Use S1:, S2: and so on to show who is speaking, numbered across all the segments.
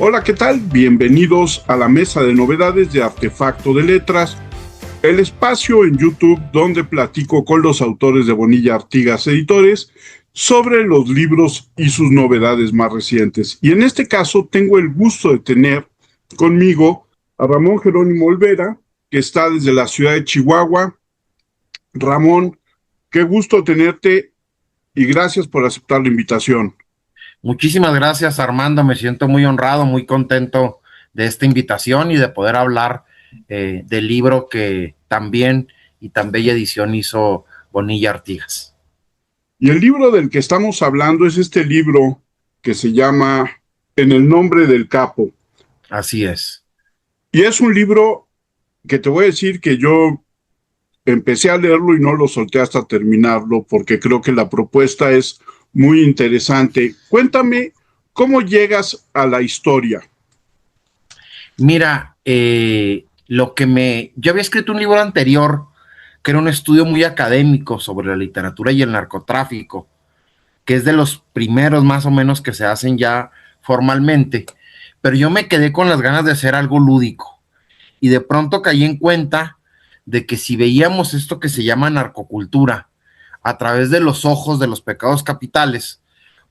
S1: Hola, ¿qué tal? Bienvenidos a la mesa de novedades de Artefacto de Letras, el espacio en YouTube donde platico con los autores de Bonilla Artigas Editores sobre los libros y sus novedades más recientes. Y en este caso tengo el gusto de tener conmigo a Ramón Jerónimo Olvera, que está desde la ciudad de Chihuahua. Ramón, qué gusto tenerte y gracias por aceptar la invitación.
S2: Muchísimas gracias, Armando. Me siento muy honrado, muy contento de esta invitación y de poder hablar del libro que tan bien y tan bella edición hizo Bonilla Artigas.
S1: Y el libro del que estamos hablando es este libro que se llama En el nombre del capo.
S2: Así es.
S1: Y es un libro que te voy a decir que yo empecé a leerlo y no lo solté hasta terminarlo porque creo que la propuesta es muy interesante. Cuéntame cómo llegas a la historia.
S2: Mira, yo había escrito un libro anterior que era un estudio muy académico sobre la literatura y el narcotráfico, que es de los primeros más o menos que se hacen ya formalmente, pero yo me quedé con las ganas de hacer algo lúdico y de pronto caí en cuenta de que si veíamos esto que se llama narcocultura a través de los ojos de los pecados capitales,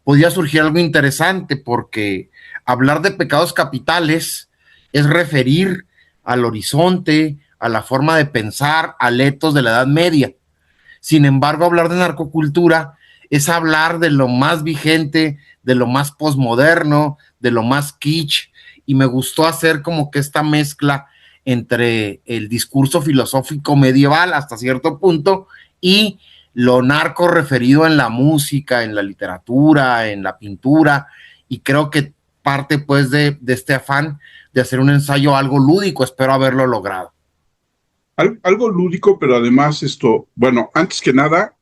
S2: podía surgir algo interesante, porque hablar de pecados capitales es referir al horizonte, a la forma de pensar, al etos de la Edad Media. Sin embargo, hablar de narcocultura es hablar de lo más vigente, de lo más posmoderno, de lo más kitsch, y me gustó hacer como que esta mezcla entre el discurso filosófico medieval hasta cierto punto y lo narco referido en la música, en la literatura, en la pintura, y creo que parte pues de este afán de hacer un ensayo algo lúdico. Espero haberlo logrado.
S1: Algo lúdico, pero además bueno, antes que nada,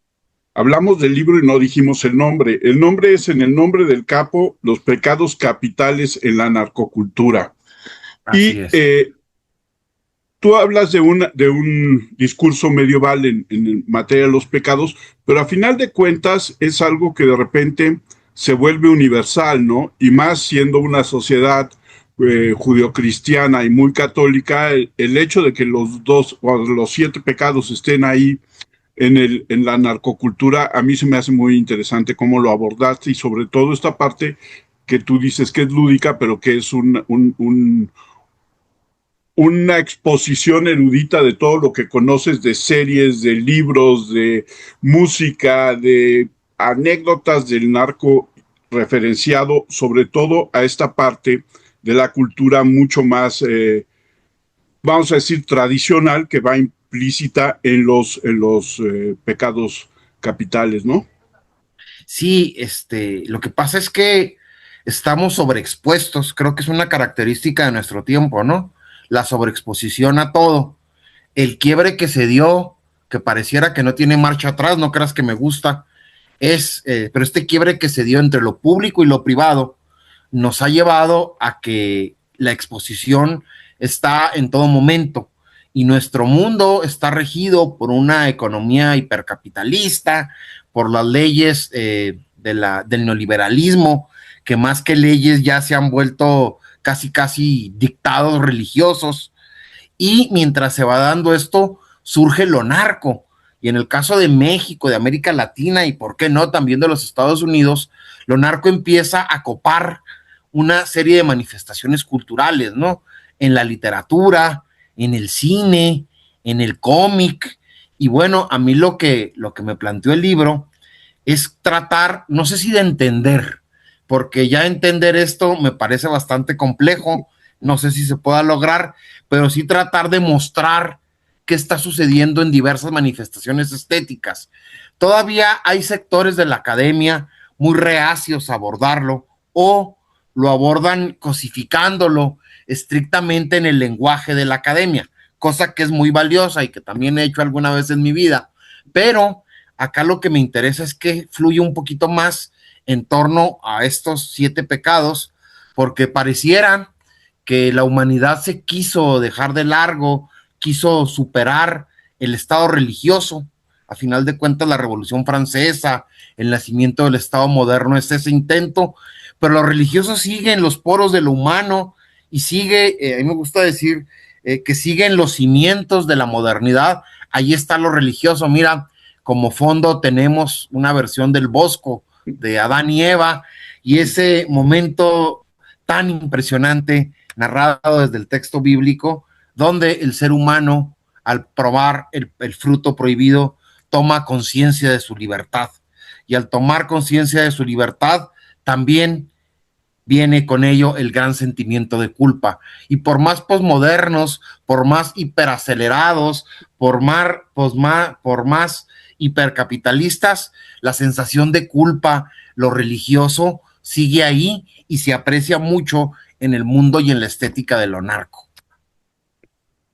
S1: hablamos del libro y no dijimos el nombre. El nombre es En el nombre del capo, los pecados capitales en la narcocultura.
S2: Así
S1: Y
S2: es.
S1: tú hablas de un discurso medieval en materia de los pecados, pero a final de cuentas es algo que de repente se vuelve universal, ¿no? Y más siendo una sociedad judeocristiana y muy católica, el hecho de que los dos o los 7 pecados estén ahí en la narcocultura, a mí se me hace muy interesante cómo lo abordaste y sobre todo esta parte que tú dices que es lúdica, pero que es una exposición erudita de todo lo que conoces de series, de libros, de música, de anécdotas del narco referenciado sobre todo a esta parte de la cultura mucho más, vamos a decir, tradicional que va implícita en los pecados capitales, ¿no?
S2: Sí, lo que pasa es que estamos sobreexpuestos. Creo que es una característica de nuestro tiempo, ¿no? La sobreexposición a todo. El quiebre que se dio, que pareciera que no tiene marcha atrás, no creas que me gusta, pero este quiebre que se dio entre lo público y lo privado nos ha llevado a que la exposición está en todo momento, y nuestro mundo está regido por una economía hipercapitalista, por las leyes del neoliberalismo, que más que leyes ya se han vuelto casi dictados religiosos. Y mientras se va dando esto, surge lo narco. Y en el caso de México, de América Latina y por qué no también de los Estados Unidos, lo narco empieza a copar una serie de manifestaciones culturales, ¿no? En la literatura, en el cine, en el cómic. Y bueno, a mí lo que me planteó el libro es tratar, no sé si de entender, porque ya entender esto me parece bastante complejo, no sé si se pueda lograr, pero sí tratar de mostrar qué está sucediendo en diversas manifestaciones estéticas. Todavía hay sectores de la academia muy reacios a abordarlo, o lo abordan cosificándolo estrictamente en el lenguaje de la academia, cosa que es muy valiosa y que también he hecho alguna vez en mi vida, pero acá lo que me interesa es que fluya un poquito más en torno a estos 7 pecados, porque pareciera que la humanidad se quiso dejar de largo, quiso superar el Estado religioso. A final de cuentas, la Revolución Francesa, el nacimiento del Estado moderno es ese intento, pero lo religioso sigue en los poros de lo humano y sigue, a mí me gusta decir, que sigue en los cimientos de la modernidad. Ahí está lo religioso. Mira, como fondo tenemos una versión del Bosco de Adán y Eva, y ese momento tan impresionante narrado desde el texto bíblico, donde el ser humano, al probar el fruto prohibido, toma conciencia de su libertad. Y al tomar conciencia de su libertad, también viene con ello el gran sentimiento de culpa. Y por más posmodernos, por más hiperacelerados, por más hipercapitalistas, la sensación de culpa, lo religioso, sigue ahí y se aprecia mucho en el mundo y en la estética de lo narco.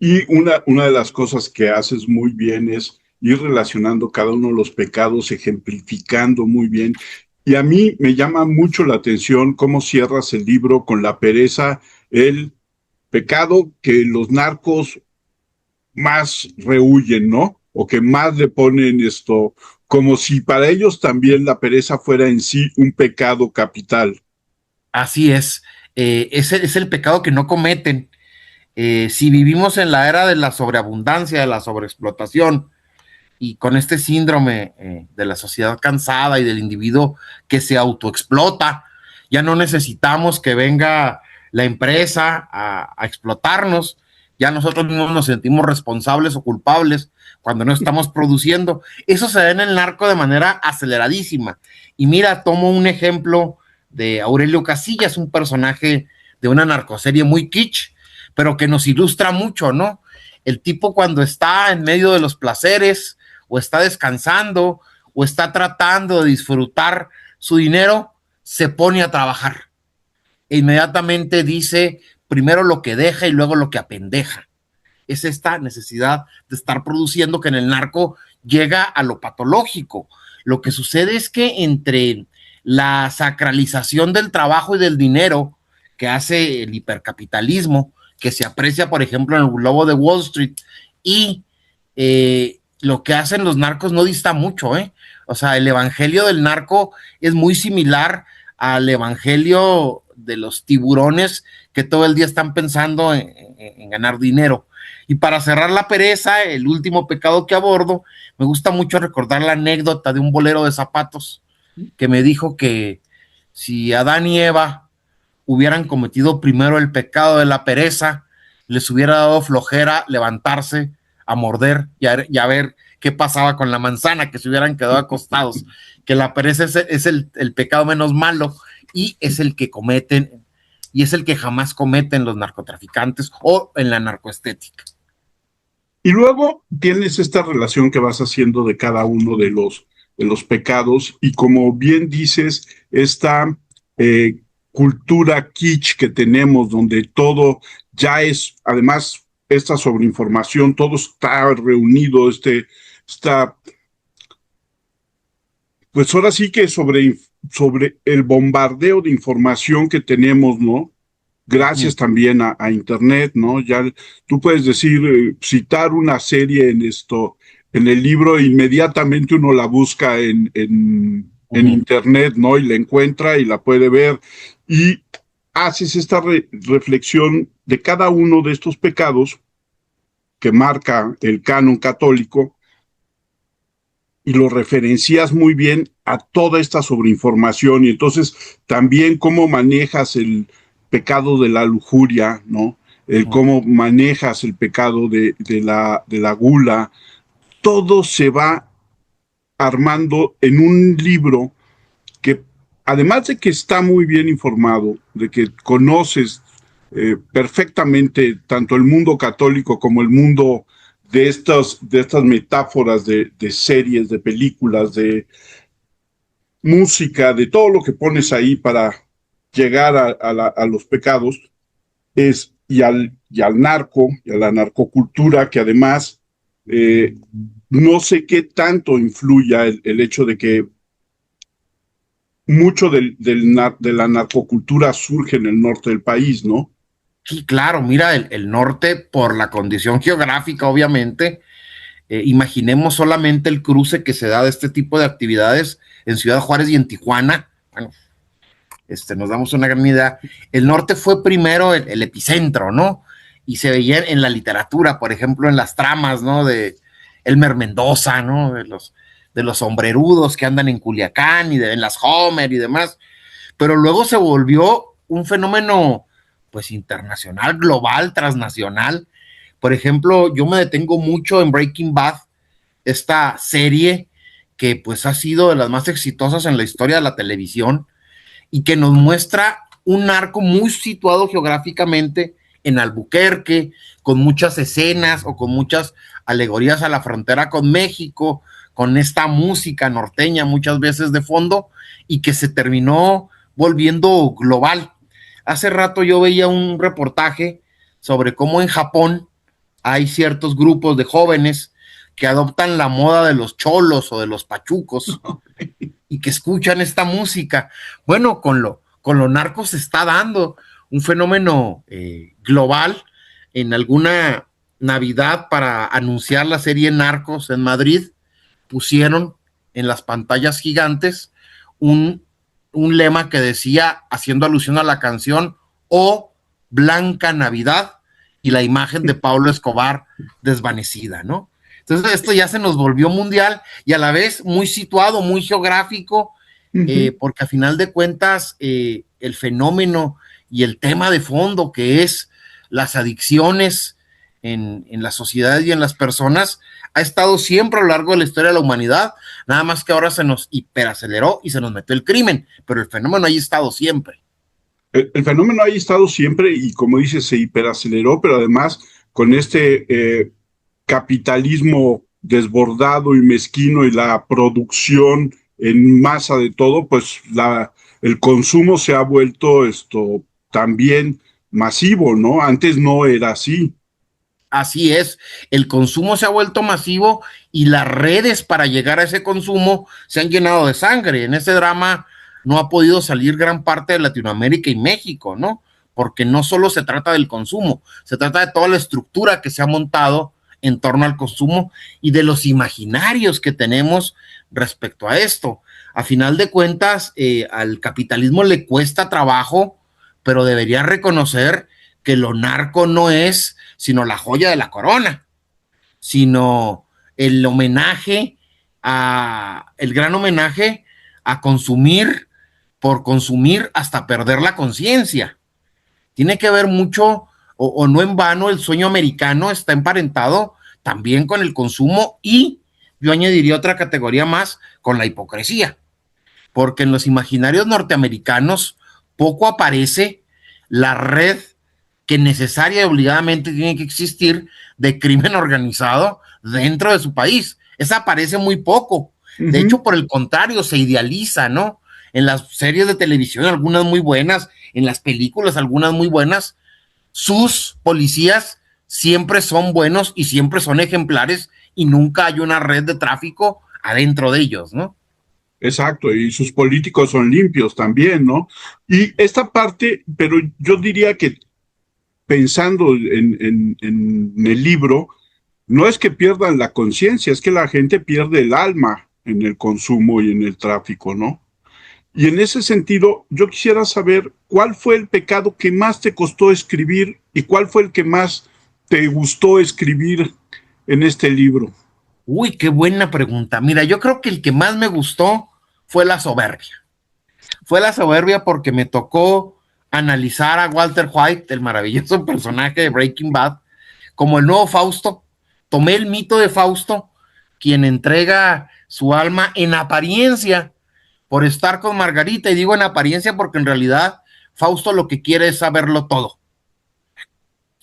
S1: Y una de las cosas que haces muy bien es ir relacionando cada uno de los pecados, ejemplificando muy bien. Y a mí me llama mucho la atención cómo cierras el libro con la pereza, el pecado que los narcos más rehuyen, ¿no? O que más le ponen esto, como si para ellos también la pereza fuera en sí un pecado capital.
S2: Así es, ese es el pecado que no cometen. Si vivimos en la era de la sobreabundancia, de la sobreexplotación, y con este síndrome de la sociedad cansada y del individuo que se autoexplota, ya no necesitamos que venga la empresa a explotarnos, ya nosotros mismos nos sentimos responsables o culpables cuando no estamos produciendo. Eso se da en el narco de manera aceleradísima. Y mira, tomo un ejemplo de Aurelio Casillas, un personaje de una narcoserie muy kitsch, pero que nos ilustra mucho, ¿no? El tipo cuando está en medio de los placeres, o está descansando, o está tratando de disfrutar su dinero, se pone a trabajar. E inmediatamente dice primero lo que deja y luego lo que apendeja. Es esta necesidad de estar produciendo que en el narco llega a lo patológico. Lo que sucede es que entre la sacralización del trabajo y del dinero que hace el hipercapitalismo, que se aprecia, por ejemplo, en el globo de Wall Street, y lo que hacen los narcos no dista mucho, ¿eh? O sea, el evangelio del narco es muy similar al evangelio de los tiburones que todo el día están pensando en ganar dinero. Y para cerrar la pereza, el último pecado que abordo, me gusta mucho recordar la anécdota de un bolero de zapatos que me dijo que si Adán y Eva hubieran cometido primero el pecado de la pereza, les hubiera dado flojera levantarse a morder y a ver qué pasaba con la manzana, que se hubieran quedado acostados, que la pereza es el pecado menos malo y es el que cometen y es el que jamás cometen los narcotraficantes o en la narcoestética.
S1: Y luego tienes esta relación que vas haciendo de cada uno de los pecados y como bien dices, esta cultura kitsch que tenemos donde todo ya es, además, esta sobreinformación, todo está reunido, está, pues ahora sí que sobre el bombardeo de información que tenemos, ¿no? Gracias también a Internet, ¿no? Ya tú puedes decir, citar una serie en el libro, inmediatamente uno la busca en Internet, ¿no? Y la encuentra y la puede ver. Y haces esta reflexión de cada uno de estos pecados que marca el canon católico y lo referencias muy bien a toda esta sobreinformación y entonces también cómo manejas el pecado de la lujuria, ¿no? El cómo manejas el pecado de la gula, todo se va armando en un libro que además de que está muy bien informado, de que conoces perfectamente tanto el mundo católico como el mundo de estas metáforas de series, de películas, de música, de todo lo que pones ahí para llegar a los pecados, y al narco, y a la narcocultura, que además no sé qué tanto influya el hecho de que mucho de la narcocultura surge en el norte del país, ¿no?
S2: Sí, claro, mira, el norte, por la condición geográfica, obviamente, imaginemos solamente el cruce que se da de este tipo de actividades en Ciudad Juárez y en Tijuana. Bueno, nos damos una gran idea. El norte fue primero el epicentro, ¿no? Y se veía en la literatura, por ejemplo, en las tramas, ¿no? De Elmer Mendoza, ¿no? De los sombrerudos que andan en Culiacán y en las Homer y demás. Pero luego se volvió un fenómeno, pues, internacional, global, transnacional. Por ejemplo, yo me detengo mucho en Breaking Bad, esta serie que, pues, ha sido de las más exitosas en la historia de la televisión y que nos muestra un narco muy situado geográficamente en Albuquerque, con muchas escenas o con muchas alegorías a la frontera con México, con esta música norteña muchas veces de fondo, y que se terminó volviendo global. Hace rato yo veía un reportaje sobre cómo en Japón hay ciertos grupos de jóvenes que adoptan la moda de los cholos o de los pachucos y que escuchan esta música. Bueno, con lo narco se está dando un fenómeno global. En alguna Navidad, para anunciar la serie Narcos en Madrid, pusieron en las pantallas gigantes un lema que decía, haciendo alusión a la canción, "Oh, Blanca Navidad", y la imagen de Pablo Escobar desvanecida, ¿no? Entonces esto ya se nos volvió mundial y a la vez muy situado, muy geográfico, porque a final de cuentas el fenómeno y el tema de fondo que es las adicciones en las sociedades y en las personas ha estado siempre a lo largo de la historia de la humanidad, nada más que ahora se nos hiperaceleró y se nos metió el crimen, pero el fenómeno ahí ha estado siempre.
S1: El fenómeno ha estado siempre y, como dices, se hiperaceleró, pero además con este capitalismo desbordado y mezquino y la producción en masa de todo, pues el consumo se ha vuelto también masivo, ¿no? Antes no era así.
S2: Así es, el consumo se ha vuelto masivo y las redes para llegar a ese consumo se han llenado de sangre. En ese drama no ha podido salir gran parte de Latinoamérica y México, ¿no? Porque no solo se trata del consumo, se trata de toda la estructura que se ha montado en torno al consumo y de los imaginarios que tenemos respecto a esto. A final de cuentas, al capitalismo le cuesta trabajo, pero debería reconocer que lo narco no es sino la joya de la corona, sino el gran homenaje a consumir por consumir hasta perder la conciencia. Tiene que ver mucho, o no en vano, el sueño americano está emparentado también con el consumo y yo añadiría otra categoría más, con la hipocresía, porque en los imaginarios norteamericanos poco aparece la red que necesaria y obligadamente tiene que existir de crimen organizado dentro de su país. Esa aparece muy poco. De hecho, por el contrario, se idealiza, ¿no? En las series de televisión, algunas muy buenas, en las películas, algunas muy buenas, sus policías siempre son buenos y siempre son ejemplares y nunca hay una red de tráfico adentro de ellos, ¿no?
S1: Exacto, y sus políticos son limpios también, ¿no? Y esta parte, pero yo diría que pensando en el libro, no es que pierdan la conciencia, es que la gente pierde el alma en el consumo y en el tráfico, ¿no? Y en ese sentido, yo quisiera saber cuál fue el pecado que más te costó escribir y cuál fue el que más te gustó escribir en este libro.
S2: Uy, qué buena pregunta. Mira, yo creo que el que más me gustó fue la soberbia. Fue la soberbia porque me tocó analizar a Walter White, el maravilloso personaje de Breaking Bad, como el nuevo Fausto. Tomé el mito de Fausto, quien entrega su alma en apariencia por estar con Margarita, y digo en apariencia porque en realidad Fausto lo que quiere es saberlo todo.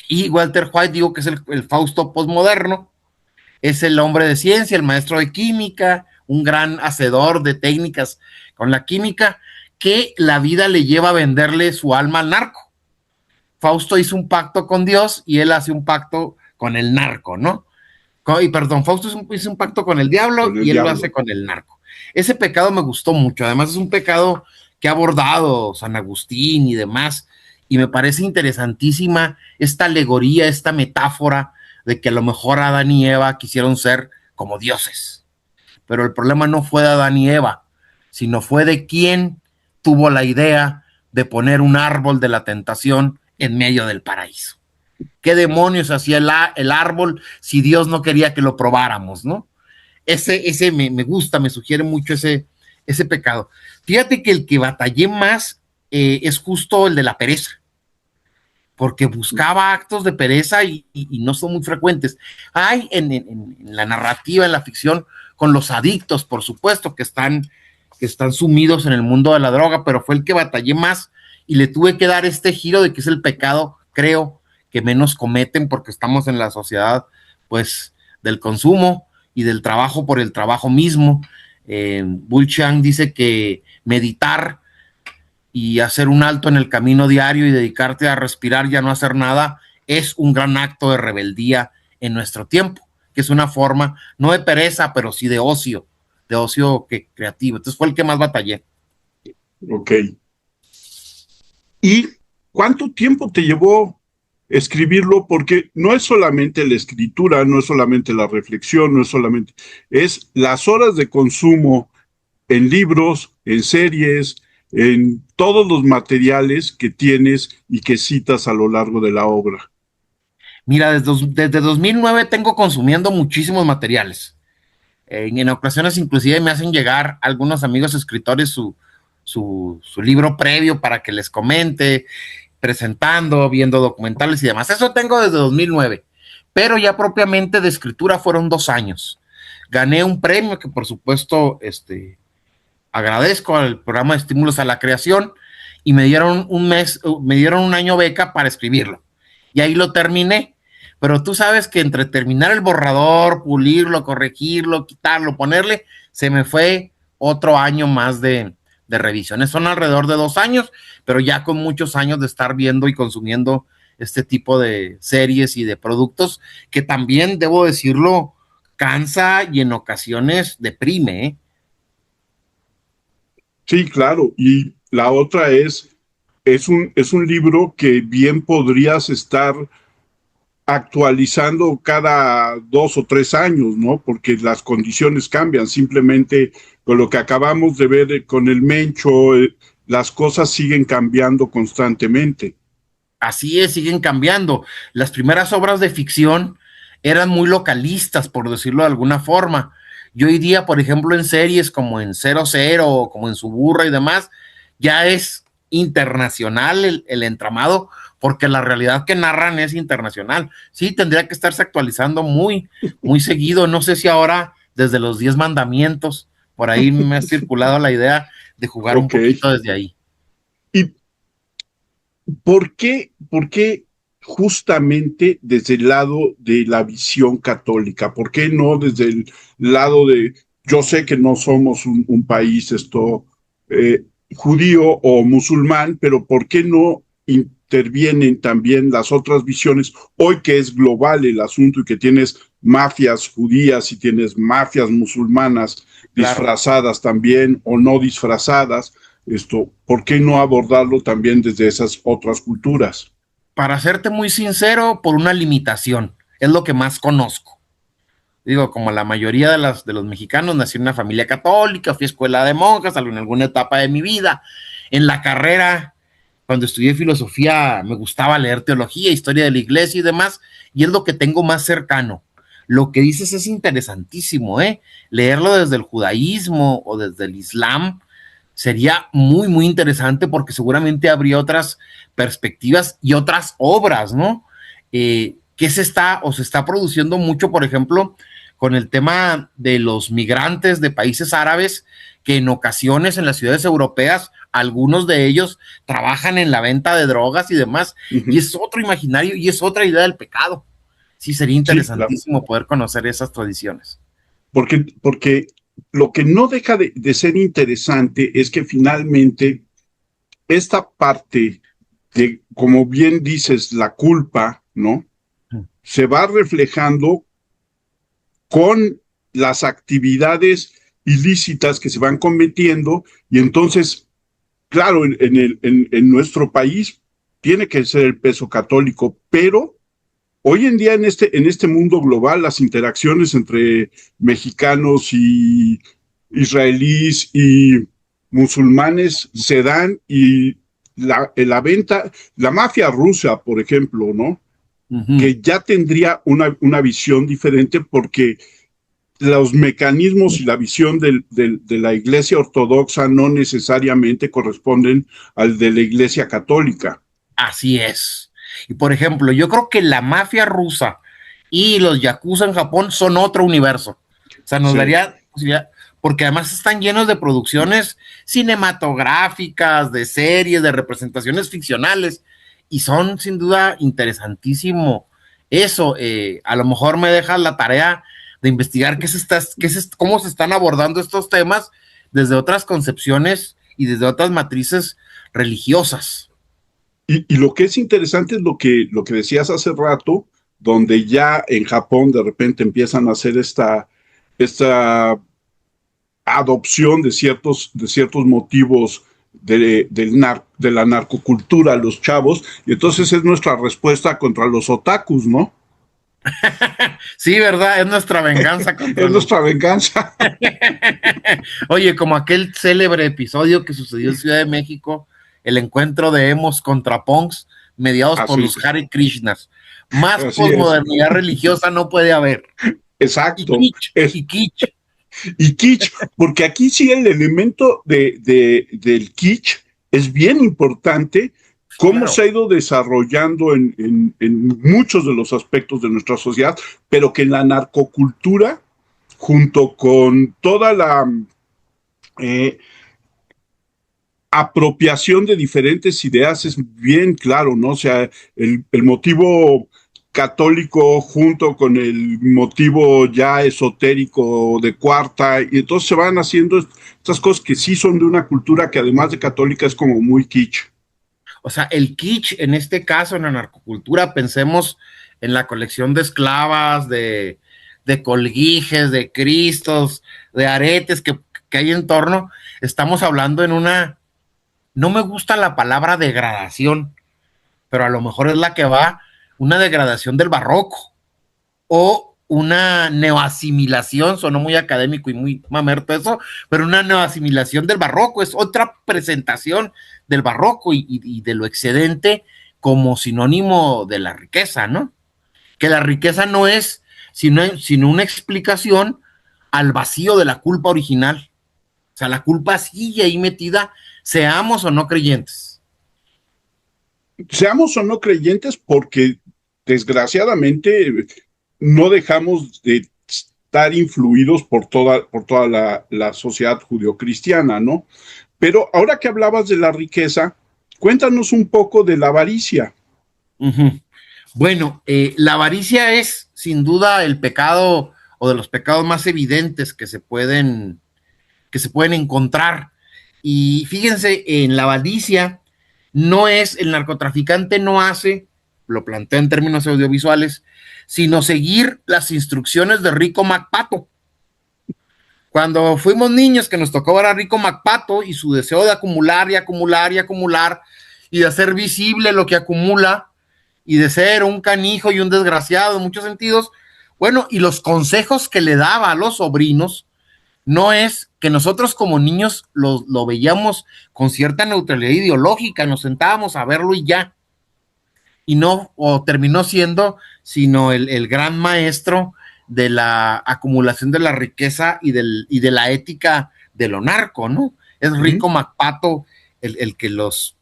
S2: Y Walter White, digo que es el Fausto postmoderno, es el hombre de ciencia, el maestro de química, un gran hacedor de técnicas con la química, que la vida le lleva a venderle su alma al narco. Fausto hizo un pacto con Dios y él hace un pacto con el narco, ¿no? Y perdón, Fausto hizo un pacto con el diablo y él lo hace con el narco. Ese pecado me gustó mucho, además es un pecado que ha abordado San Agustín y demás, y me parece interesantísima esta alegoría, esta metáfora de que a lo mejor Adán y Eva quisieron ser como dioses, pero el problema no fue de Adán y Eva, sino fue de quién tuvo la idea de poner un árbol de la tentación en medio del paraíso. ¿Qué demonios hacía el árbol si Dios no quería que lo probáramos, no? Ese me gusta, me sugiere mucho ese pecado. Fíjate que el que batallé más es justo el de la pereza, porque buscaba actos de pereza y no son muy frecuentes. Hay en la narrativa, en la ficción, con los adictos, por supuesto, que están sumidos en el mundo de la droga, pero fue el que batallé más y le tuve que dar este giro de que es el pecado, creo, que menos cometen porque estamos en la sociedad, pues, del consumo y del trabajo por el trabajo mismo. Bull Chiang dice que meditar y hacer un alto en el camino diario y dedicarte a respirar y a no hacer nada es un gran acto de rebeldía en nuestro tiempo, que es una forma, no de pereza, pero sí de ocio creativo. Entonces fue el que más batallé.
S1: Ok. ¿Y cuánto tiempo te llevó escribirlo? Porque no es solamente la escritura, no es solamente la reflexión, no es solamente, es las horas de consumo en libros, en series, en todos los materiales que tienes y que citas a lo largo de la obra.
S2: Mira, desde 2009 tengo consumiendo muchísimos materiales. En ocasiones inclusive me hacen llegar algunos amigos escritores su libro previo para que les comente, presentando, viendo documentales y demás. Eso tengo desde 2009, pero ya propiamente de escritura fueron 2 años. Gané un premio que por supuesto agradezco al programa de estímulos a la creación y me dieron un año beca para escribirlo. Y ahí lo terminé. Pero tú sabes que entre terminar el borrador, pulirlo, corregirlo, quitarlo, ponerle, se me fue otro año más de revisiones. Son alrededor de 2 años, pero ya con muchos años de estar viendo y consumiendo este tipo de series y de productos que también, debo decirlo, cansa y en ocasiones deprime, ¿eh?
S1: Sí, claro. Y la otra es un libro que bien podrías estar actualizando cada 2 o 3 años, ¿no? Porque las condiciones cambian. Simplemente con lo que acabamos de ver con el Mencho, las cosas siguen cambiando constantemente.
S2: Así es, siguen cambiando. Las primeras obras de ficción eran muy localistas, por decirlo de alguna forma. Y hoy día, por ejemplo, en series como en Cero Cero, como en Suburra y demás, ya es internacional el entramado, porque la realidad que narran es internacional. Sí, tendría que estarse actualizando muy seguido. No sé si ahora, desde los 10 mandamientos, por ahí me ha circulado la idea de jugar un
S1: Ok.
S2: poquito desde ahí.
S1: ¿Y por qué justamente desde el lado de la visión católica? ¿Por qué no desde el lado de, yo sé que no somos un país eh, judío o musulmán, pero ¿por qué no intervienen también las otras visiones? Hoy que es global el asunto y que tienes mafias judías y tienes mafias musulmanas
S2: Claro.
S1: disfrazadas también o no disfrazadas, ¿por qué no abordarlo también desde esas otras culturas?
S2: Para serte muy sincero, por una limitación. Es lo que más conozco. Digo, como la mayoría de los mexicanos, nací en una familia católica, fui a escuela de monjas en alguna etapa de mi vida. En la carrera, cuando estudié filosofía, me gustaba leer teología, historia de la iglesia y demás, y es lo que tengo más cercano. Lo que dices es interesantísimo, ¿eh? Leerlo desde el judaísmo o desde el islam sería muy interesante porque seguramente habría otras perspectivas y otras obras, ¿no? Que se está produciendo mucho, por ejemplo, con el tema de los migrantes de países árabes, que en ocasiones en las ciudades europeas, algunos de ellos trabajan en la venta de drogas y demás,
S1: Uh
S2: y
S1: -huh.
S2: es otro imaginario y es otra idea del pecado. Sí, sería
S1: Sí, claro.
S2: interesantísimo poder conocer esas tradiciones.
S1: Porque lo que no deja de ser interesante es que finalmente esta parte de, como bien dices, la culpa, ¿no? Se va reflejando con las actividades ilícitas que se van cometiendo y entonces, claro, en nuestro país tiene que ser el peso católico, pero hoy en día en este mundo global, las interacciones entre mexicanos y israelíes y musulmanes se dan y la venta, la mafia rusa, por ejemplo, ¿no?
S2: Ujú.
S1: Que ya tendría una visión diferente porque los mecanismos y la visión de la Iglesia Ortodoxa no necesariamente corresponden al de la Iglesia Católica.
S2: Así es. Y por ejemplo, yo creo que la mafia rusa y los yakuza en Japón son otro universo. O sea, nos
S1: Sí.
S2: daría posibilidad, porque además están llenos de producciones cinematográficas, de series, de representaciones ficcionales, y son sin duda interesantísimo. Eso, a lo mejor me deja la tarea de investigar cómo se están abordando estos temas desde otras concepciones y desde otras matrices religiosas.
S1: Y lo que es interesante es lo que decías hace rato, donde ya en Japón de repente empiezan a hacer esta adopción de ciertos motivos de la narcocultura a los chavos, y entonces es nuestra respuesta contra los otakus, ¿no?
S2: Sí, ¿verdad? Es nuestra venganza contra
S1: Es
S2: los...
S1: nuestra venganza.
S2: Oye, como aquel célebre episodio que sucedió en Ciudad de México, el encuentro de emos contra punks mediados por
S1: Así,
S2: los Hare Krishnas. Más
S1: así es.
S2: posmodernidad religiosa no puede haber. Y
S1: Exacto.
S2: kitsch, y kitsch.
S1: Y kitsch, porque aquí sí el elemento del kitsch es bien importante, cómo
S2: Claro.
S1: se ha ido desarrollando en muchos de los aspectos de nuestra sociedad, pero que en la narcocultura, junto con toda la eh, apropiación de diferentes ideas, es bien claro, ¿no? O sea, el motivo católico junto con el motivo ya esotérico de cuarta, y entonces se van haciendo estas cosas que sí son de una cultura que además de católica es como muy kitsch.
S2: O sea, el kitsch en este caso, en la narcocultura, pensemos en la colección de esclavas, de colguijes, de cristos, de aretes que hay en torno. Estamos hablando en una, no me gusta la palabra degradación, pero a lo mejor es la que va, una degradación del barroco o una neoasimilación, sonó muy académico y muy mamerto eso, pero una neoasimilación del barroco, es otra presentación del barroco y de lo excedente como sinónimo de la riqueza, ¿no? Que la riqueza no es sino una explicación al vacío de la culpa original. O sea, la culpa sigue ahí metida, seamos o no creyentes.
S1: Seamos o no creyentes, porque desgraciadamente no dejamos de estar influidos por toda la sociedad judeocristiana, ¿no? Pero ahora que hablabas de la riqueza, cuéntanos un poco de la avaricia.
S2: Uh -huh. Bueno, la avaricia es sin duda el pecado o de los pecados más evidentes que se pueden encontrar. Y fíjense, en la avaricia no es, el narcotraficante no hace, lo planteo en términos audiovisuales, sino seguir las instrucciones de Rico MacPato. Cuando fuimos niños que nos tocó ver a Rico MacPato y su deseo de acumular y acumular y acumular y de hacer visible lo que acumula y de ser un canijo y un desgraciado en muchos sentidos, bueno, y los consejos que le daba a los sobrinos, no es que nosotros como niños lo veíamos con cierta neutralidad ideológica, nos sentábamos a verlo y ya, y no, o terminó siendo, sino el gran maestro de la acumulación de la riqueza y de la ética de lo narco, ¿no? Es Rico MacPato el que los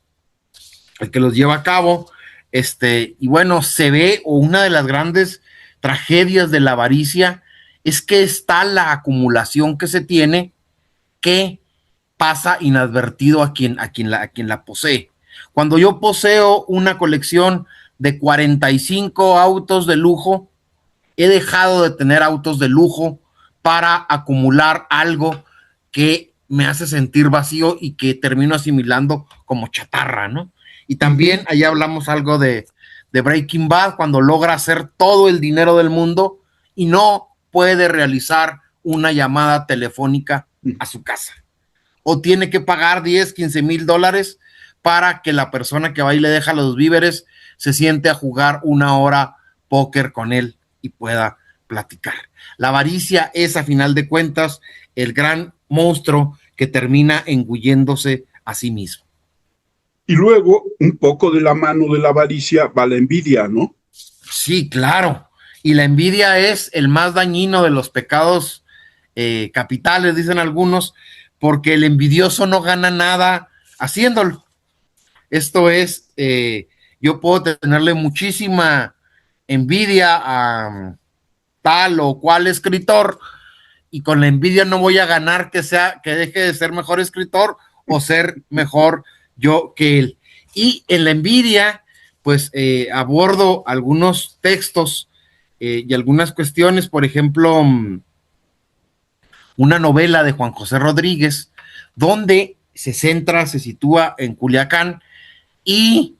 S2: lleva a cabo, y bueno, se ve, o una de las grandes tragedias de la avaricia es que está la acumulación que se tiene que pasa inadvertido a quien la posee. Cuando yo poseo una colección de 45 autos de lujo, he dejado de tener autos de lujo para acumular algo que me hace sentir vacío y que termino asimilando como chatarra, ¿no? Y también allá hablamos algo de Breaking Bad, cuando logra hacer todo el dinero del mundo y no puede realizar una llamada telefónica a su casa. O tiene que pagar 10, 15 mil dólares para que la persona que va y le deja los víveres se siente a jugar una hora póker con él y pueda platicar. La avaricia es, a final de cuentas, el gran monstruo que termina engulléndose a sí mismo.
S1: Y luego, un poco de la mano de la avaricia va la envidia, ¿no?
S2: Sí, claro. Y la envidia es el más dañino de los pecados capitales, dicen algunos, porque el envidioso no gana nada haciéndolo. Esto es, yo puedo tenerle muchísima envidia a tal o cual escritor, y con la envidia no voy a ganar que deje de ser mejor escritor o ser mejor yo que él. Y en la envidia, pues abordo algunos textos y algunas cuestiones, por ejemplo, una novela de Juan José Rodríguez, donde se sitúa en Culiacán, y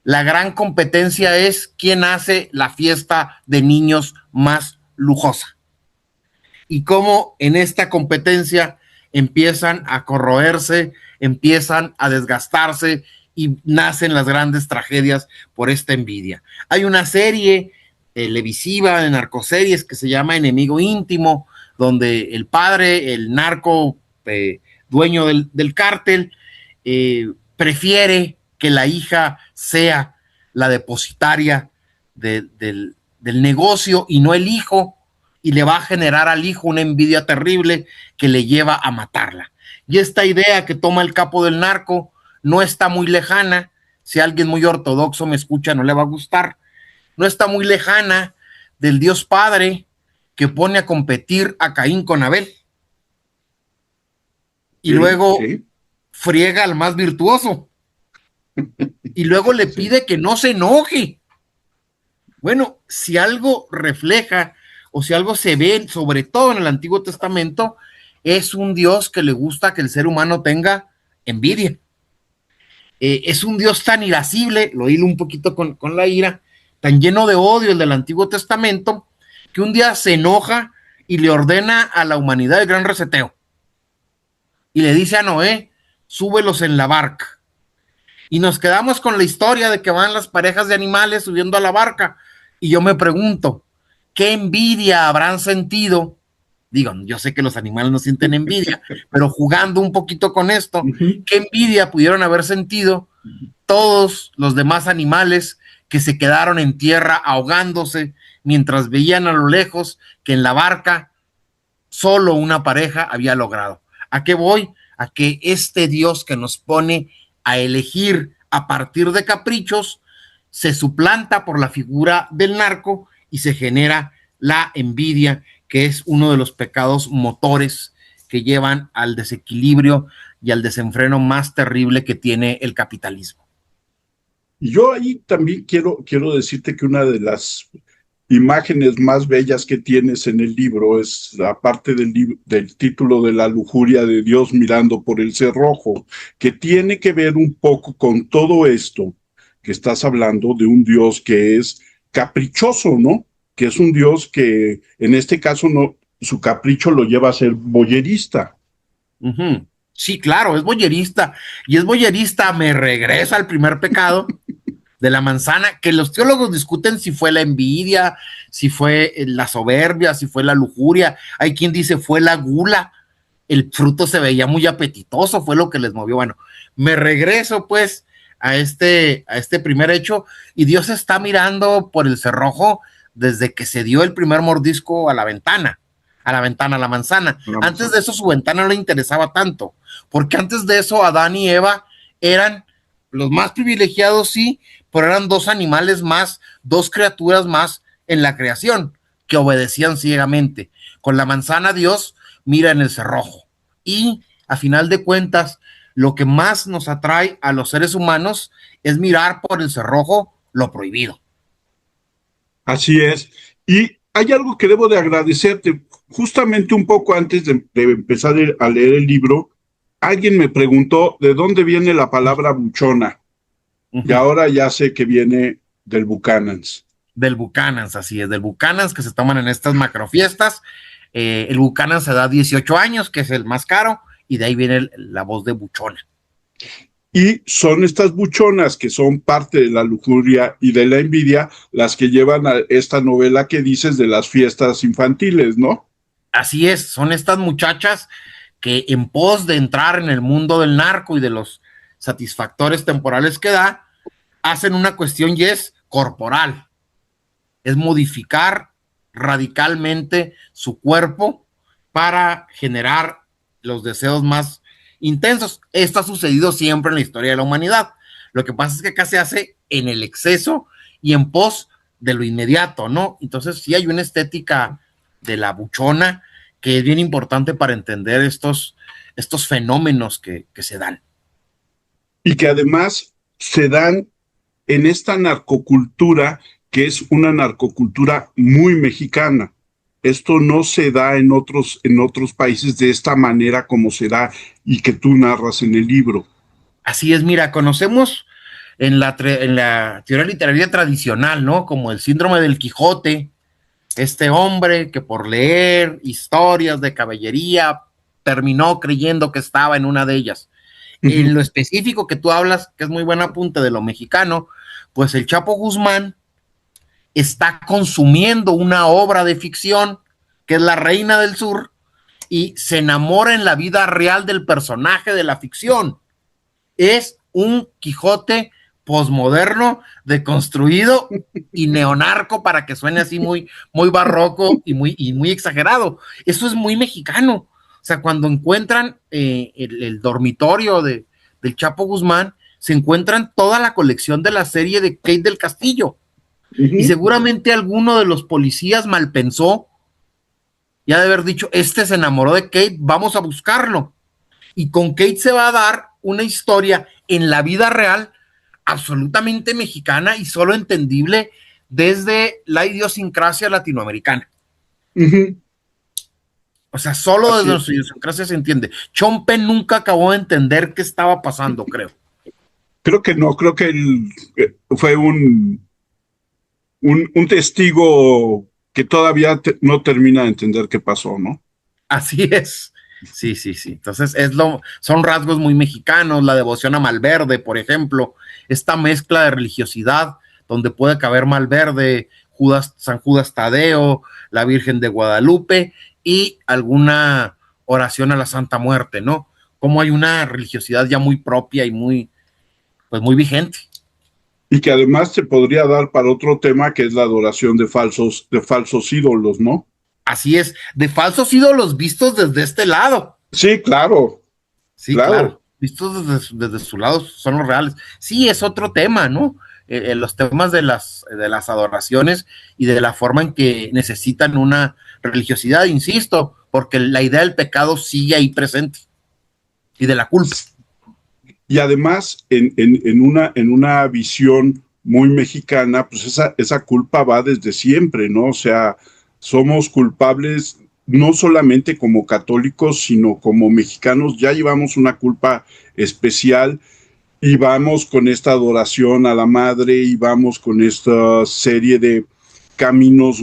S2: la gran competencia es quién hace la fiesta de niños más lujosa. Y cómo en esta competencia empiezan a corroerse, empiezan a desgastarse y nacen las grandes tragedias por esta envidia. Hay una serie televisiva de narcoseries que se llama Enemigo Íntimo, donde el padre, el narco dueño del cártel, prefiere que la hija sea la depositaria del negocio y no el hijo, y le va a generar al hijo una envidia terrible que le lleva a matarla. Y esta idea que toma el capo del narco no está muy lejana. Si alguien muy ortodoxo me escucha, no le va a gustar. No está muy lejana del Dios Padre que pone a competir a Caín con Abel. Y
S1: Sí,
S2: luego
S1: sí.
S2: friega al más virtuoso. Y luego le pide que no se enoje. Bueno, si algo refleja o si algo se ve, sobre todo en el Antiguo Testamento, es un Dios que le gusta que el ser humano tenga envidia. Es un Dios tan irascible, lo hilo un poquito con la ira, tan lleno de odio el del Antiguo Testamento, que un día se enoja y le ordena a la humanidad el gran reseteo. Y le dice a Noé, súbelos en la barca. Y nos quedamos con la historia de que van las parejas de animales subiendo a la barca. Y yo me pregunto, ¿qué envidia habrán sentido? Digo, yo sé que los animales no sienten envidia, pero jugando un poquito con esto,
S1: Uh-huh.
S2: ¿qué envidia pudieron haber sentido todos los demás animales que se quedaron en tierra ahogándose mientras veían a lo lejos que en la barca solo una pareja había logrado? ¿A qué voy? A que este Dios que nos pone a elegir a partir de caprichos se suplanta por la figura del narco y se genera la envidia, que es uno de los pecados motores que llevan al desequilibrio y al desenfreno más terrible que tiene el capitalismo.
S1: Yo ahí también quiero decirte que una de las imágenes más bellas que tienes en el libro es, aparte del título de La lujuria de Dios mirando por el cerrojo, que tiene que ver un poco con todo esto que estás hablando de un Dios que es caprichoso, ¿no? Que es un Dios que en este caso no, su capricho lo lleva a ser boyerista.
S2: Uh-huh. Sí, claro, es boyerista. Y es boyerista, me regresa al primer pecado de la manzana, que los teólogos discuten si fue la envidia, si fue la soberbia, si fue la lujuria. Hay quien dice fue la gula. El fruto se veía muy apetitoso, fue lo que les movió. Bueno, me regreso pues a este primer hecho, y Dios está mirando por el cerrojo desde que se dio el primer mordisco a la manzana. Antes de eso su ventana no le interesaba tanto, porque antes de eso Adán y Eva eran los más privilegiados, sí, pero eran dos animales más, dos criaturas más en la creación que obedecían ciegamente. Con la manzana Dios mira en el cerrojo, y a final de cuentas lo que más nos atrae a los seres humanos es mirar por el cerrojo lo prohibido.
S1: Así es. Y hay algo que debo de agradecerte. Justamente un poco antes de empezar a leer el libro, alguien me preguntó de dónde viene la palabra buchona.
S2: Uh-huh.
S1: Y ahora ya sé que viene del Buchanan's.
S2: Del Buchanan's, así es, del Buchanan's que se toman en estas macrofiestas. El Buchanan's se da 18 años, que es el más caro, y de ahí viene la voz de buchona.
S1: Y son estas buchonas que son parte de la lujuria y de la envidia las que llevan a esta novela que dices de las fiestas infantiles, ¿no?
S2: Así es, son estas muchachas que en pos de entrar en el mundo del narco y de los satisfactores temporales que da, hacen una cuestión y es corporal, es modificar radicalmente su cuerpo para generar los deseos más intensos. Esto ha sucedido siempre en la historia de la humanidad. Lo que pasa es que acá se hace en el exceso y en pos de lo inmediato, ¿no? Entonces sí hay una estética de la buchona que es bien importante para entender estos fenómenos que se dan.
S1: Y que además se dan en esta narcocultura, que es una narcocultura muy mexicana. Esto no se da en otros países de esta manera como se da y que tú narras en el libro.
S2: Así es, mira, conocemos en la teoría literaria tradicional, ¿no? Como el síndrome del Quijote, este hombre que por leer historias de caballería terminó creyendo que estaba en una de ellas. En lo específico que tú hablas, que es muy buen apunte de lo mexicano, pues el Chapo Guzmán está consumiendo una obra de ficción que es La Reina del Sur y se enamora en la vida real del personaje de la ficción. Es un Quijote posmoderno, deconstruido y neonarco para que suene así muy, muy barroco y muy exagerado. Eso es muy mexicano. O sea, cuando encuentran el dormitorio del Chapo Guzmán, se encuentran toda la colección de la serie de Kate del Castillo. Y seguramente alguno de los policías malpensó y ha de haber dicho, este se enamoró de Kate, vamos a buscarlo. Y con Kate se va a dar una historia en la vida real absolutamente mexicana y solo entendible desde la idiosincrasia latinoamericana. O sea, solo
S1: Así
S2: desde
S1: es.
S2: nuestra idiosincrasia se entiende. Chompe nunca acabó de entender qué estaba pasando, creo.
S1: Creo que no, creo que fue un testigo que todavía no termina de entender qué pasó, ¿no?
S2: Así es. Sí, sí, sí. Entonces, son rasgos muy mexicanos, la devoción a Malverde, por ejemplo, esta mezcla de religiosidad, donde puede caber Malverde, San Judas Tadeo, la Virgen de Guadalupe y alguna oración a la Santa Muerte, ¿no? Como hay una religiosidad ya muy propia y pues muy vigente.
S1: Y que además se podría dar para otro tema que es la adoración de falsos ídolos, ¿no?
S2: Así es, de falsos ídolos vistos desde este lado.
S1: Sí, claro,
S2: Sí,
S1: claro.
S2: claro. Vistos desde su lado son los reales. Sí, es otro tema, ¿no? Los temas de las adoraciones y de la forma en que necesitan una religiosidad, insisto, porque la idea del pecado sigue ahí presente y de la culpa.
S1: Y además, en una visión muy mexicana, pues esa culpa va desde siempre, ¿no? O sea, somos culpables no solamente como católicos, sino como mexicanos, ya llevamos una culpa especial y vamos con esta adoración a la madre y vamos con esta serie de caminos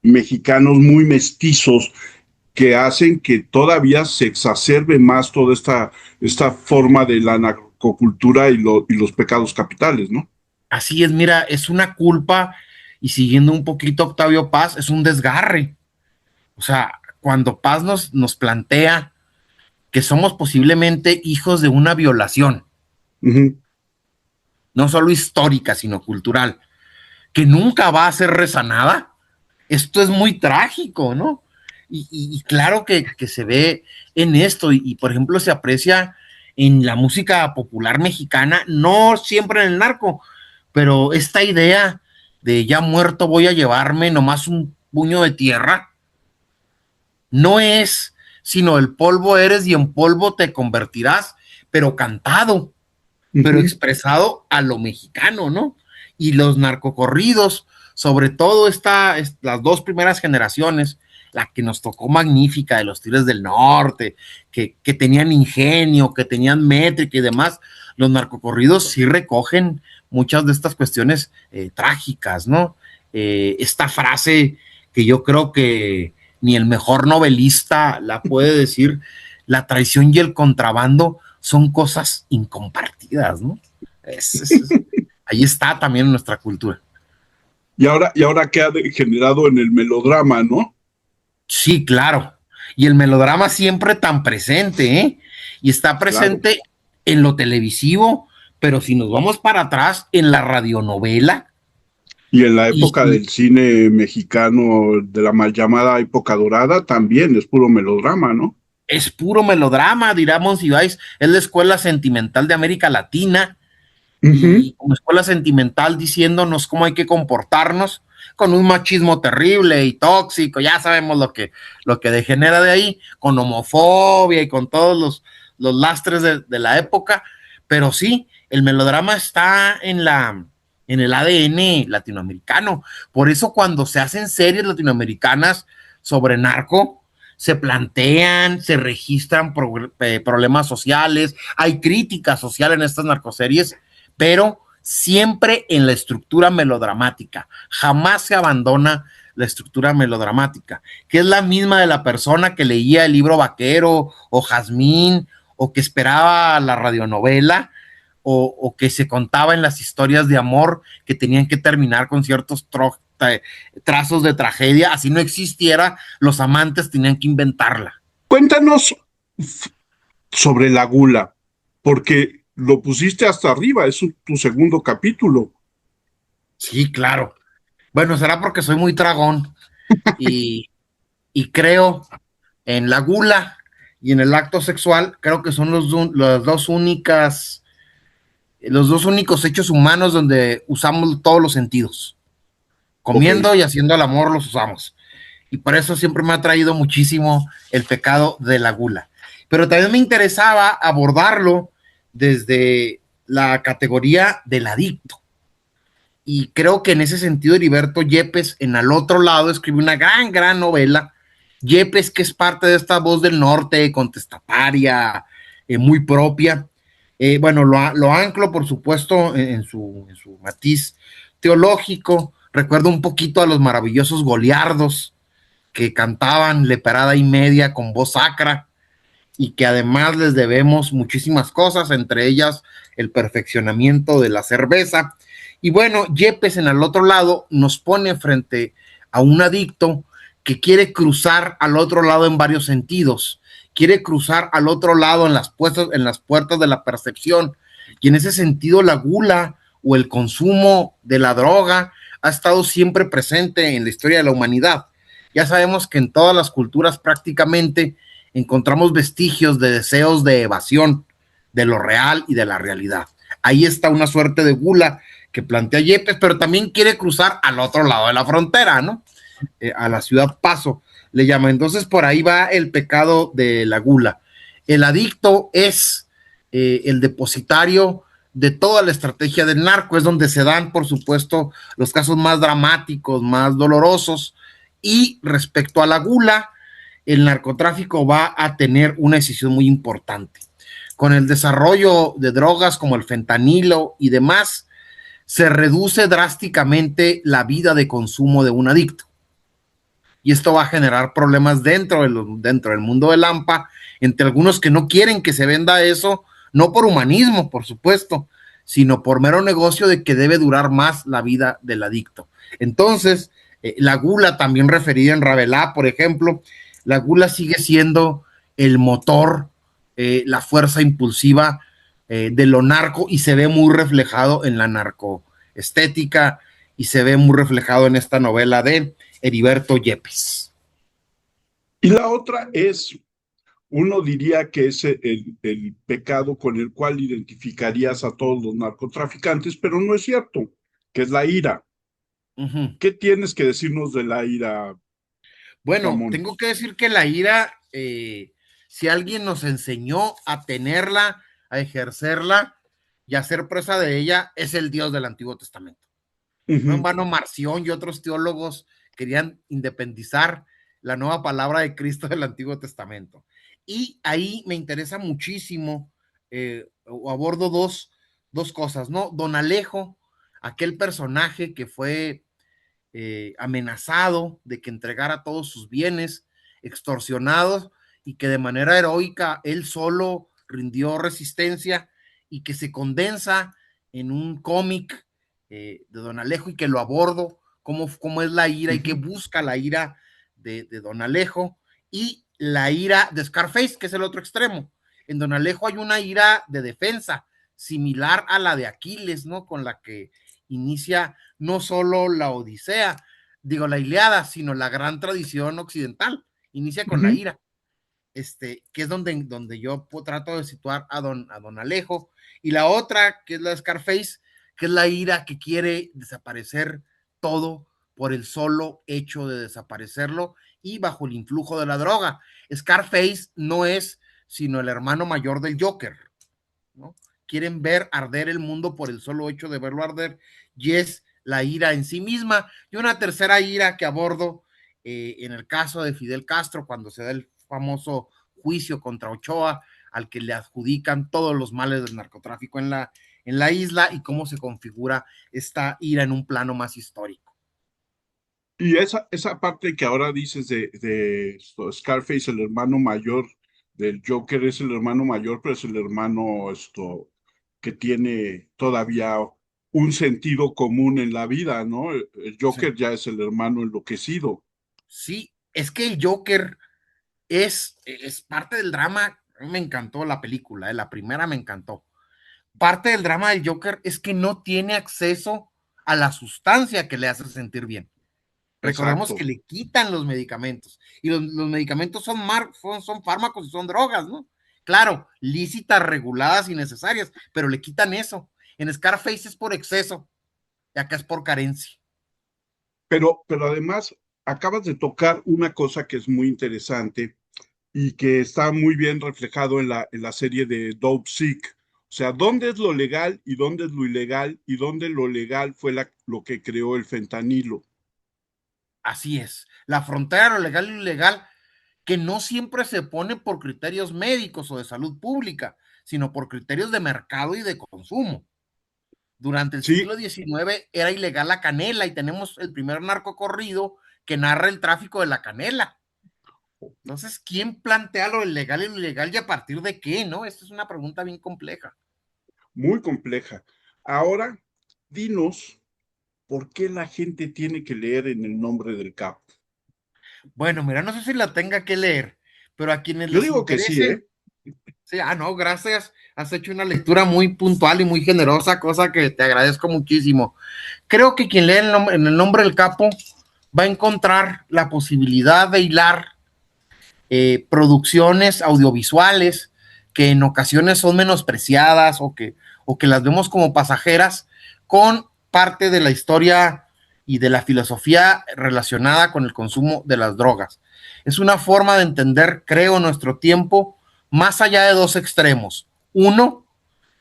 S1: mexicanos, muy mestizos, que hacen que todavía se exacerbe más toda esta forma de la narcocultura y los pecados capitales, ¿no?
S2: Así es, mira, es una culpa y siguiendo un poquito Octavio Paz, es un desgarre. O sea, cuando Paz nos plantea que somos posiblemente hijos de una violación, no solo histórica, sino cultural, que nunca va a ser resanada, esto es muy trágico, ¿no? Y claro que se ve en esto, por ejemplo se aprecia en la música popular mexicana, no siempre en el narco, pero esta idea de ya muerto voy a llevarme nomás un puño de tierra, no es sino el polvo eres y en polvo te convertirás, pero cantado, pero expresado a lo mexicano, ¿no? Y los narcocorridos, sobre todo las dos primeras generaciones, la que nos tocó magnífica de los Tigres del Norte, que tenían ingenio, que tenían métrica y demás, los narcocorridos sí recogen muchas de estas cuestiones trágicas, ¿no? Esta frase que yo creo que ni el mejor novelista la puede decir, la traición y el contrabando son cosas incompartidas, ¿no? Ahí está también nuestra cultura.
S1: Y ahora qué ha generado en el melodrama, ¿no?
S2: Sí, claro. Y el melodrama siempre tan presente, ¿eh? Y está
S1: Claro.
S2: presente en lo televisivo, pero si nos vamos para atrás, en la radionovela,
S1: Y en la
S2: y,
S1: época
S2: y
S1: del cine mexicano, de la mal llamada época dorada, también es puro melodrama, ¿no?
S2: es puro melodrama, dirá Monsiváis, es la escuela sentimental de América Latina,
S1: Ujú.
S2: y como escuela sentimental diciéndonos cómo hay que comportarnos con un machismo terrible y tóxico, ya sabemos lo que degenera de ahí, con homofobia y con todos los lastres de la época, pero sí, el melodrama está en el ADN latinoamericano. Por eso cuando se hacen series latinoamericanas sobre narco, se plantean, se registran problemas sociales, hay crítica social en estas narcoseries, pero siempre en la estructura melodramática. Jamás se abandona la estructura melodramática, que es la misma de la persona que leía el libro Vaquero o Jazmín o que esperaba la radionovela o que se contaba en las historias de amor que tenían que terminar con ciertos trazos de tragedia. Así no existiera, los amantes tenían que inventarla.
S1: Cuéntanos sobre la gula, porque lo pusiste hasta arriba, es tu segundo capítulo.
S2: Sí, claro. Bueno, será porque soy muy tragón y, y creo en la gula y en el acto sexual, creo que son los dos únicos hechos humanos donde usamos todos los sentidos.
S1: Ok.
S2: Comiendo y haciendo el amor los usamos. Y por eso siempre me ha traído muchísimo el pecado de la gula. Pero también me interesaba abordarlo desde la categoría del adicto. Y creo que en ese sentido Heriberto Yepes, en Al otro lado, escribió una gran novela. Yepes, que es parte de esta voz del norte, contestataria, muy propia. Bueno, lo anclo, por supuesto, en su matiz teológico. Recuerdo un poquito a los maravillosos goliardos que cantaban leperada y media con voz sacra y que además les debemos muchísimas cosas, entre ellas el perfeccionamiento de la cerveza. Y bueno, Yepes en el otro lado nos pone frente a un adicto que quiere cruzar al otro lado en varios sentidos, quiere cruzar al otro lado en las puertas de la percepción, y en ese sentido la gula o el consumo de la droga ha estado siempre presente en la historia de la humanidad. Ya sabemos que en todas las culturas prácticamente encontramos vestigios de deseos de evasión de lo real y de la realidad. Ahí está una suerte de gula que plantea Yepes, pero también quiere cruzar al otro lado de la frontera, ¿no? A la ciudad Paso, le llama. Entonces por ahí va el pecado de la gula. El adicto es el depositario de toda la estrategia del narco, es donde se dan, por supuesto, los casos más dramáticos, más dolorosos. Y respecto a la gula, el narcotráfico va a tener una decisión muy importante. Con el desarrollo de drogas como el fentanilo y demás, se reduce drásticamente la vida de consumo de un adicto. Y esto va a generar problemas dentro del mundo del AMPA, entre algunos que no quieren que se venda eso, no por humanismo, por supuesto, sino por mero negocio de que debe durar más la vida del adicto. Entonces, la gula, también referida en Ravelá, por ejemplo, la gula sigue siendo el motor, la fuerza impulsiva de lo narco, y se ve muy reflejado en la narcoestética y se ve muy reflejado en esta novela de Heriberto Yepes.
S1: Y la otra es, uno diría que es el pecado con el cual identificarías a todos los narcotraficantes, pero no es cierto, que es la ira.
S2: Uh -huh.
S1: ¿Qué tienes que decirnos de la ira,
S2: Bueno,
S1: Ramón?
S2: tengo que decir que la ira, si alguien nos enseñó a tenerla, a ejercerla y a ser presa de ella, es el Dios del Antiguo Testamento.
S1: Uh
S2: No en
S1: -huh.
S2: vano Marción y otros teólogos querían independizar la nueva palabra de Cristo del Antiguo Testamento. Y ahí me interesa muchísimo, o abordo dos cosas, ¿no? Don Alejo, aquel personaje que fue amenazado de que entregara todos sus bienes, extorsionados, y que de manera heroica él solo rindió resistencia y que se condensa en un cómic de Don Alejo y que lo abordo, cómo es la ira
S1: Uh
S2: y que
S1: -huh.
S2: busca la ira de Don Alejo. Y la ira de Scarface, que es el otro extremo. En Don Alejo hay una ira de defensa, similar a la de Aquiles, ¿no? Con la que inicia no solo la Odisea, digo la Ilíada, sino la gran tradición occidental. Inicia con la ira, que es donde yo trato de situar a don Alejo. Y la otra, que es la de Scarface, que es la ira que quiere desaparecer todo por el solo hecho de desaparecerlo y bajo el influjo de la droga. Scarface no es sino el hermano mayor del Joker, ¿no? Quieren ver arder el mundo por el solo hecho de verlo arder, y es la ira en sí misma. Y una tercera ira que abordo en el caso de Fidel Castro, cuando se da el famoso juicio contra Ochoa, al que le adjudican todos los males del narcotráfico en la isla, y cómo se configura esta ira en un plano más histórico.
S1: Y esa parte que ahora dices de Scarface, el hermano mayor del Joker, es el hermano mayor, pero es el hermano que tiene todavía un sentido común en la vida, ¿no? El Joker
S2: Sí.
S1: ya es el hermano enloquecido.
S2: Sí, es que el Joker es parte del drama. Me encantó la película, la primera me encantó. Parte del drama del Joker es que no tiene acceso a la sustancia que le hace sentir bien. Recordemos que
S1: Exacto.
S2: le quitan los medicamentos, y los medicamentos son fármacos y son drogas, ¿no? Claro, lícitas, reguladas y necesarias, pero le quitan eso. En Scarface es por exceso, y acá es por carencia.
S1: Pero además, acabas de tocar una cosa que es muy interesante y que está muy bien reflejado en la serie de Dope Sick. O sea, ¿dónde es lo legal y dónde es lo ilegal y dónde lo legal fue lo que creó el fentanilo?
S2: Así es. La frontera, lo legal y lo ilegal, que no siempre se pone por criterios médicos o de salud pública, sino por criterios de mercado y de consumo. Durante el
S1: Sí,
S2: siglo XIX era ilegal la canela, y tenemos el primer narcocorrido que narra el tráfico de la canela. Entonces, ¿quién plantea lo legal y lo ilegal, y a partir de qué? ¿No? Esta es una pregunta bien compleja.
S1: muy compleja. Ahora, dinos por qué la gente tiene que leer En el nombre del Capo.
S2: Bueno, mira, no sé si la tenga que leer, pero a quienes
S1: Yo
S2: les
S1: digo que sí,
S2: interese,
S1: ¿eh?
S2: sí, no, gracias. Has hecho una lectura muy puntual y muy generosa, cosa que te agradezco muchísimo. Creo que quien lee En el nombre del Capo va a encontrar la posibilidad de hilar producciones audiovisuales que en ocasiones son menospreciadas, o que las vemos como pasajeras, con parte de la historia y de la filosofía relacionada con el consumo de las drogas. Es una forma de entender, creo, nuestro tiempo más allá de dos extremos. Uno,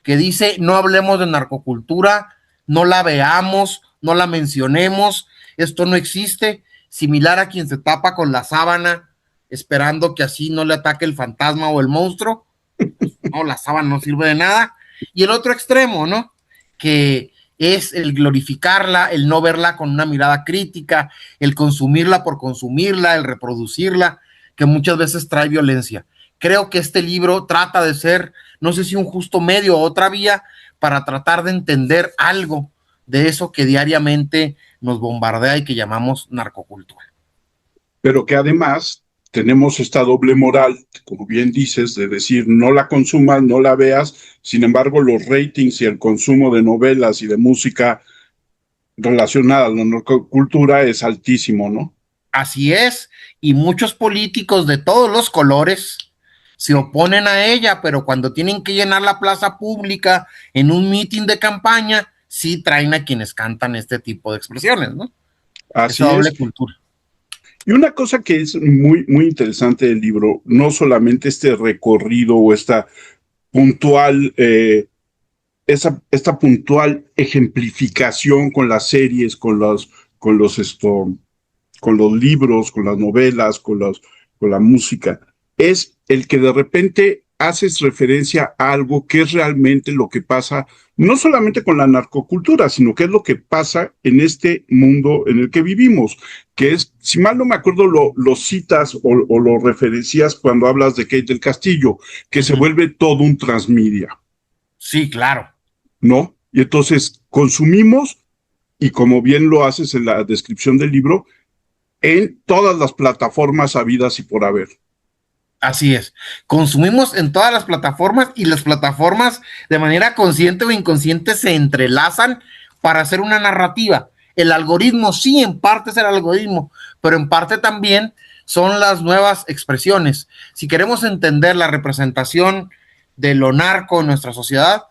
S2: que dice: no hablemos de narcocultura, no la veamos, no la mencionemos, esto no existe, similar a quien se tapa con la sábana esperando que así no le ataque el fantasma o el monstruo. Pues, no, la sábana no sirve de nada. Y el otro extremo, ¿no? Que es el glorificarla, el no verla con una mirada crítica, el consumirla por consumirla, el reproducirla, que muchas veces trae violencia. Creo que este libro trata de ser, no sé si un justo medio o otra vía, para tratar de entender algo de eso que diariamente nos bombardea y que llamamos narcocultura.
S1: Pero que además tenemos esta doble moral, como bien dices, de decir no la consumas, no la veas, sin embargo los ratings y el consumo de novelas y de música relacionada a la narcocultura es altísimo, ¿no?
S2: Así es, y muchos políticos de todos los colores se oponen a ella, pero cuando tienen que llenar la plaza pública en un mitin de campaña, sí traen a quienes cantan este tipo de expresiones, ¿no? Esa
S1: Así
S2: doble
S1: es.
S2: cultura.
S1: Y una cosa que es muy, muy interesante del libro, no solamente este recorrido o esta puntual, esta puntual ejemplificación con las series, con los libros, con las novelas, con la música, es el que de repente haces referencia a algo que es realmente lo que pasa, no solamente con la narcocultura, sino que es lo que pasa en este mundo en el que vivimos, que es, si mal no me acuerdo, lo citas o lo referencias cuando hablas de Kate del Castillo, que se vuelve todo un transmedia,
S2: Sí, claro.
S1: ¿no? Y entonces consumimos, y como bien lo haces en la descripción del libro, en todas las plataformas habidas y por haber.
S2: Así es. Consumimos en todas las plataformas y las plataformas de manera consciente o inconsciente se entrelazan para hacer una narrativa. El algoritmo, sí, en parte es el algoritmo, pero en parte también son las nuevas expresiones. Si queremos entender la representación de lo narco en nuestra sociedad,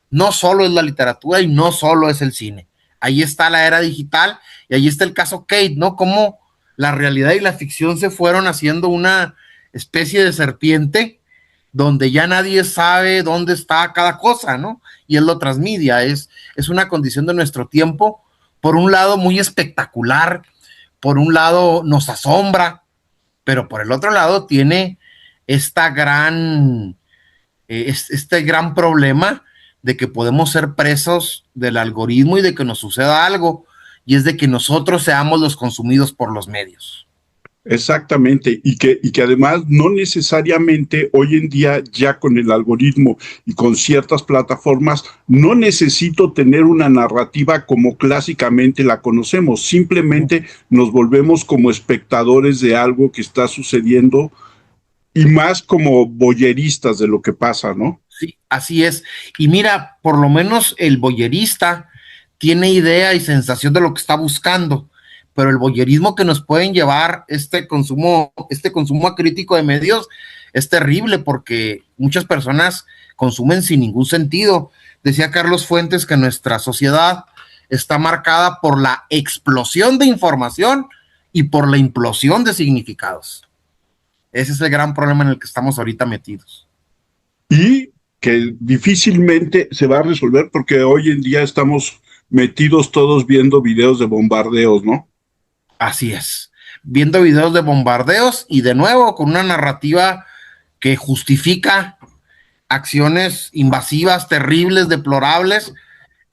S2: no solo es la literatura y no solo es el cine. Ahí está la era digital y ahí está el caso Kate, ¿no? Cómo la realidad y la ficción se fueron haciendo una especie de serpiente donde ya nadie sabe dónde está cada cosa, ¿no? Y es lo transmedia, es una condición de nuestro tiempo, por un lado muy espectacular, por un lado nos asombra, pero por el otro lado tiene esta este gran problema de que podemos ser presos del algoritmo y de que nos suceda algo, y es de que nosotros seamos los consumidos por los medios.
S1: Exactamente, y que además no necesariamente hoy en día ya con el algoritmo y con ciertas plataformas no necesito tener una narrativa como clásicamente la conocemos, simplemente nos volvemos como espectadores de algo que está sucediendo y más como voyeristas de lo que pasa, ¿no?
S2: Sí, así es. Y mira, por lo menos el voyerista tiene idea y sensación de lo que está buscando, pero el voyerismo que nos pueden llevar este consumo acrítico de medios es terrible porque muchas personas consumen sin ningún sentido. Decía Carlos Fuentes que nuestra sociedad está marcada por la explosión de información y por la implosión de significados. Ese es el gran problema en el que estamos ahorita metidos.
S1: Y que difícilmente se va a resolver porque hoy en día estamos metidos todos viendo videos de bombardeos, ¿no?
S2: Así es, viendo videos de bombardeos y de nuevo con una narrativa que justifica acciones invasivas, terribles, deplorables,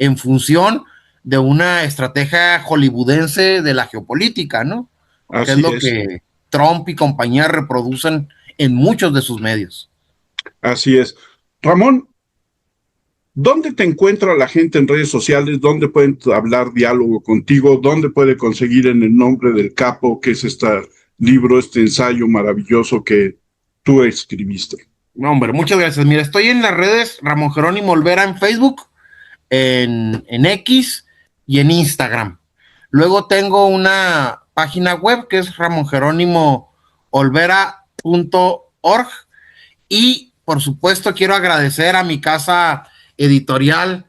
S2: en función de una estrategia hollywoodense de la geopolítica, ¿no? Que es lo que Trump y compañía reproducen en muchos de sus medios.
S1: Así es. Ramón, ¿dónde te encuentra la gente en redes sociales? ¿Dónde pueden hablar diálogo contigo? ¿Dónde puede conseguir En el nombre del capo, que es este libro, este ensayo maravilloso que tú escribiste?
S2: No, hombre, muchas gracias. Mira, estoy en las redes Ramón Jerónimo Olvera en Facebook, en X y en Instagram. Luego tengo una página web que es ramonjeronimoolvera.org y por supuesto quiero agradecer a mi casa editorial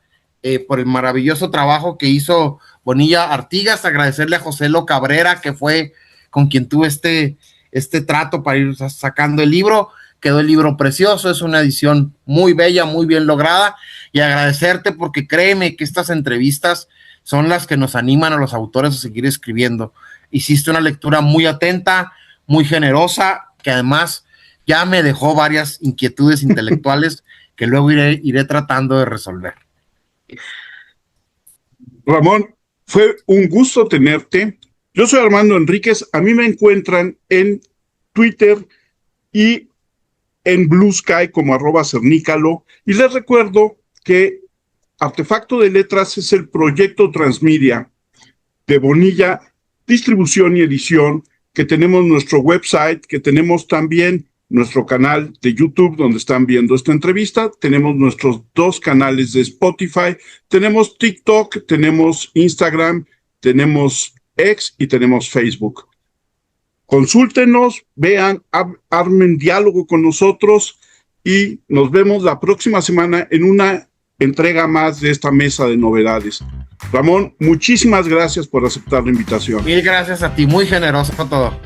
S2: por el maravilloso trabajo que hizo Bonilla Artigas, agradecerle a José Lo Cabrera, que fue con quien tuve este trato para ir sacando el libro. Quedó el libro precioso, es una edición muy bella, muy bien lograda, y agradecerte porque créeme que estas entrevistas son las que nos animan a los autores a seguir escribiendo. Hiciste una lectura muy atenta, muy generosa, que además ya me dejó varias inquietudes intelectuales que luego iré tratando de resolver.
S1: Ramón, fue un gusto tenerte. Yo soy Armando Enríquez. A mí me encuentran en Twitter y en Blue Sky como @cernícalo. Y les recuerdo que Artefacto de Letras es el proyecto transmedia de Bonilla, distribución y edición, que tenemos nuestro website, que tenemos también nuestro canal de YouTube donde están viendo esta entrevista, tenemos nuestros 2 canales de Spotify, tenemos TikTok, tenemos Instagram, tenemos X y tenemos Facebook. Consúltenos, vean, armen diálogo con nosotros y nos vemos la próxima semana en una entrega más de esta mesa de novedades. Ramón, muchísimas gracias por aceptar la invitación.
S2: Mil gracias a ti, muy generoso todo.